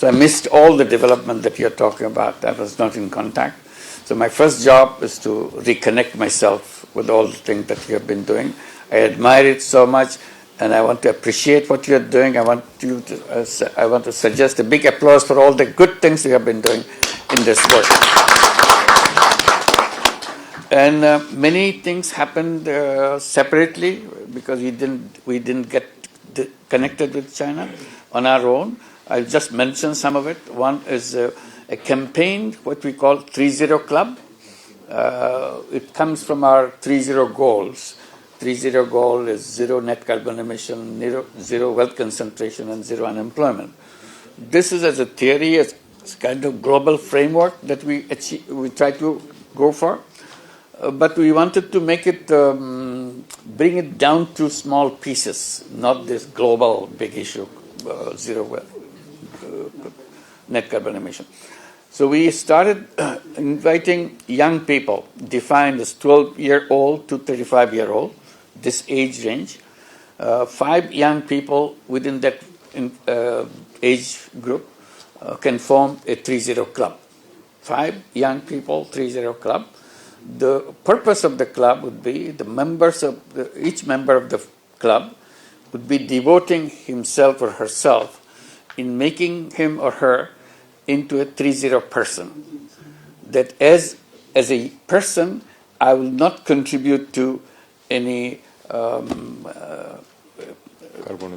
So I missed all the development that you're talking about. I was not in contact. So my first job is to reconnect myself with all the things that you have been doing. I admire it so much, and I want to appreciate what you're doing. I want to suggest a big applause for all the good things you have been doing in this work. And many things happened separately because we didn't get connected with China on our own. I'll just mention some of it. One is a campaign, what we call 30 Club. It comes from our 30 goals. 30 goal is zero net carbon emission, zero wealth concentration, and zero unemployment. This is as a theory, as kind of global framework that we try to go for. But we wanted to make it, bring it down to small pieces, not this global big issue, zero net carbon emission. So we started inviting young people, defined as 12-year-old to 35-year-old, this age range. 5 young people within that age group can form a 30 club. 5 young people, 30 club. The purpose of the club would be the members of each member of the club would be devoting himself or herself in making him or her into a 30 person. That as a person, I will not contribute to any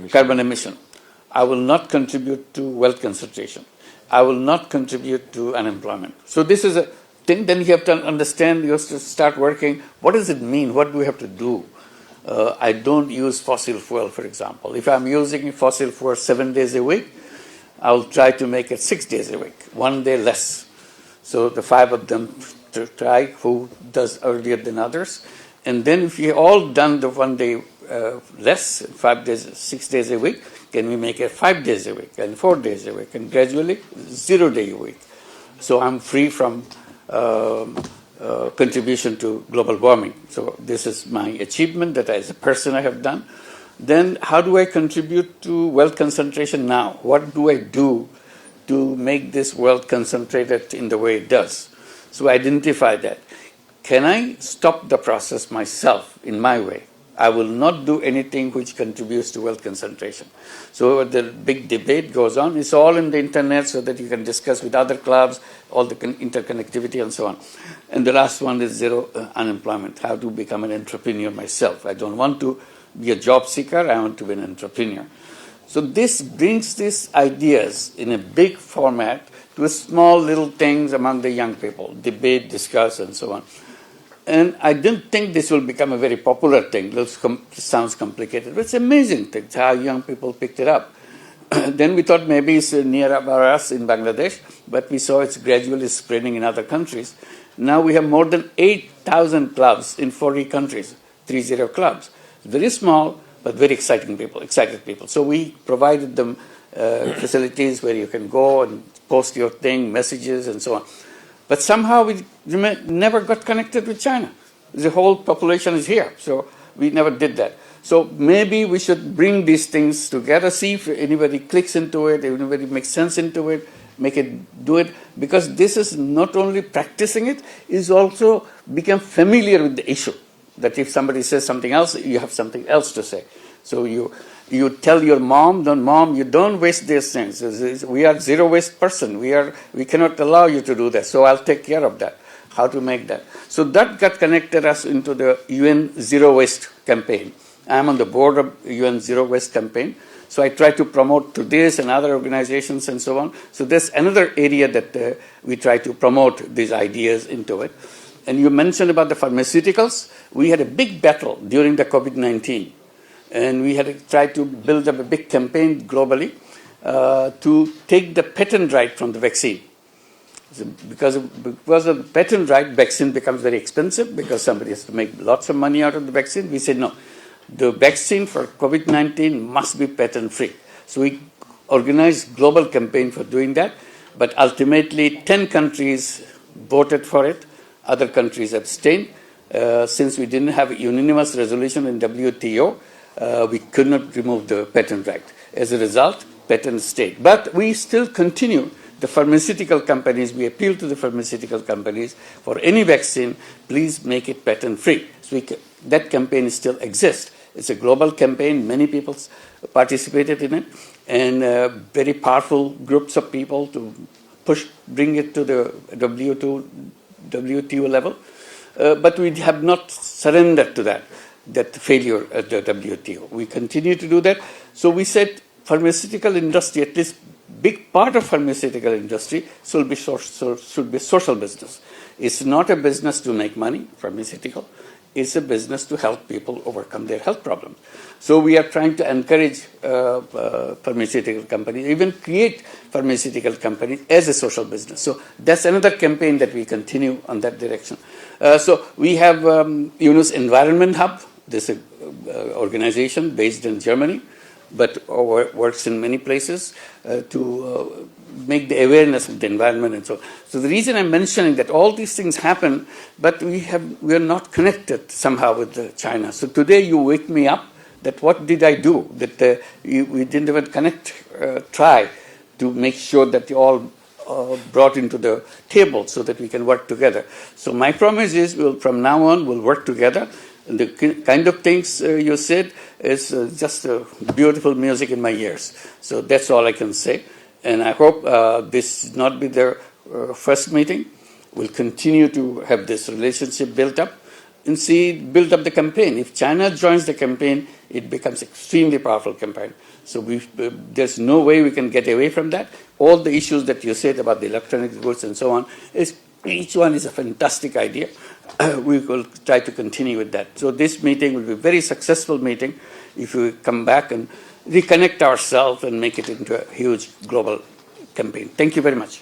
carbon emission. I will not contribute to wealth concentration. I will not contribute to unemployment. So this is a thing. Then you have to understand, you have to start working. What does it mean? What do we have to do? I don't use fossil fuel, for example. If I'm using fossil fuel 7 days a week, I'll try to make it 6 days a week, 1 day less. So the 5 of them to try who does earlier than others. And then if we all done the 1 day less, 5 days, 6 days a week, can we make it 5 days a week and 4 days a week and gradually 0 day a week? So I'm free from contribution to global warming. So this is my achievement that as a person I have done. Then how do I contribute to wealth concentration now? What do I do to make this wealth concentrated in the way it does? So identify that. Can I stop the process myself in my way? I will not do anything which contributes to wealth concentration. So the big debate goes on. It's all in the internet so that you can discuss with other clubs, all the interconnectivity and so on. And the last one is zero unemployment, how to become an entrepreneur myself. I don't want to be a job seeker, I want to be an entrepreneur. So this brings these ideas in a big format to small little things among the young people, debate, discuss, and so on. And I didn't think this will become a very popular thing. It sounds complicated, but it's amazing thing how young people picked it up. Then we thought maybe it's near about us in Bangladesh, but we saw it's gradually spreading in other countries. Now we have more than 8,000 clubs in 40 countries, 30 clubs. Very small, but very excited people. So we provided them facilities where you can go and post your thing, messages, and so on. But somehow we never got connected with China. The whole population is here, so we never did that. So maybe we should bring these things together, see if anybody clicks into it, if anybody makes sense into it, do it, because this is not only practicing it, is also become familiar with the issue. That if somebody says something else, you have something else to say. So you tell your mom, you don't waste these things. We are zero waste person. We cannot allow you to do that. So I'll take care of that. How to make that. So that got connected us into the UN Zero Waste campaign. I'm on the board of UN Zero Waste campaign. So I try to promote to this and other organizations and so on. So there's another area that we try to promote these ideas into it. And you mentioned about the pharmaceuticals. We had a big battle during the COVID-19. And we had to try to build up a big campaign globally to take the patent right from the vaccine. So because of the patent right, vaccine becomes very expensive because somebody has to make lots of money out of the vaccine. We said, no, the vaccine for COVID-19 must be patent-free. So we organized global campaign for doing that. But ultimately, 10 countries voted for it. Other countries abstained. Since we didn't have a unanimous resolution in WTO, we could not remove the patent right. As a result, patent state. But we still continue. The pharmaceutical companies, we appeal to the pharmaceutical companies for any vaccine, please make it patent-free. So that campaign still exists. It's a global campaign. Many people participated in it, and very powerful groups of people to bring it to the WTO level. But we have not surrendered to that failure at the WTO. We continue to do that. So we said pharmaceutical industry, at least big part of pharmaceutical industry, should be social business. It's not a business to make money, pharmaceutical. It's a business to help people overcome their health problems. So we are trying to encourage pharmaceutical companies, even create pharmaceutical companies as a social business. So that's another campaign that we continue on that direction. So we have Yunus Environment Hub. This is an organization based in Germany, but works in many places to make the awareness of the environment and so on. So the reason I'm mentioning that all these things happen, but we are not connected somehow with China. So today you wake me up that what did I do? That we didn't even try to make sure that you all brought into the table so that we can work together. So my promise is from now on we'll work together. And the kind of things you said is just beautiful music in my ears. So that's all I can say. And I hope this not be their first meeting. We'll continue to have this relationship built up and build up the campaign. If China joins the campaign, it becomes extremely powerful campaign. So there's no way we can get away from that. All the issues that you said about the electronic goods and so on, each one is a fantastic idea. We will try to continue with that. So this meeting will be a very successful meeting if we come back and reconnect ourselves and make it into a huge global campaign. Thank you very much.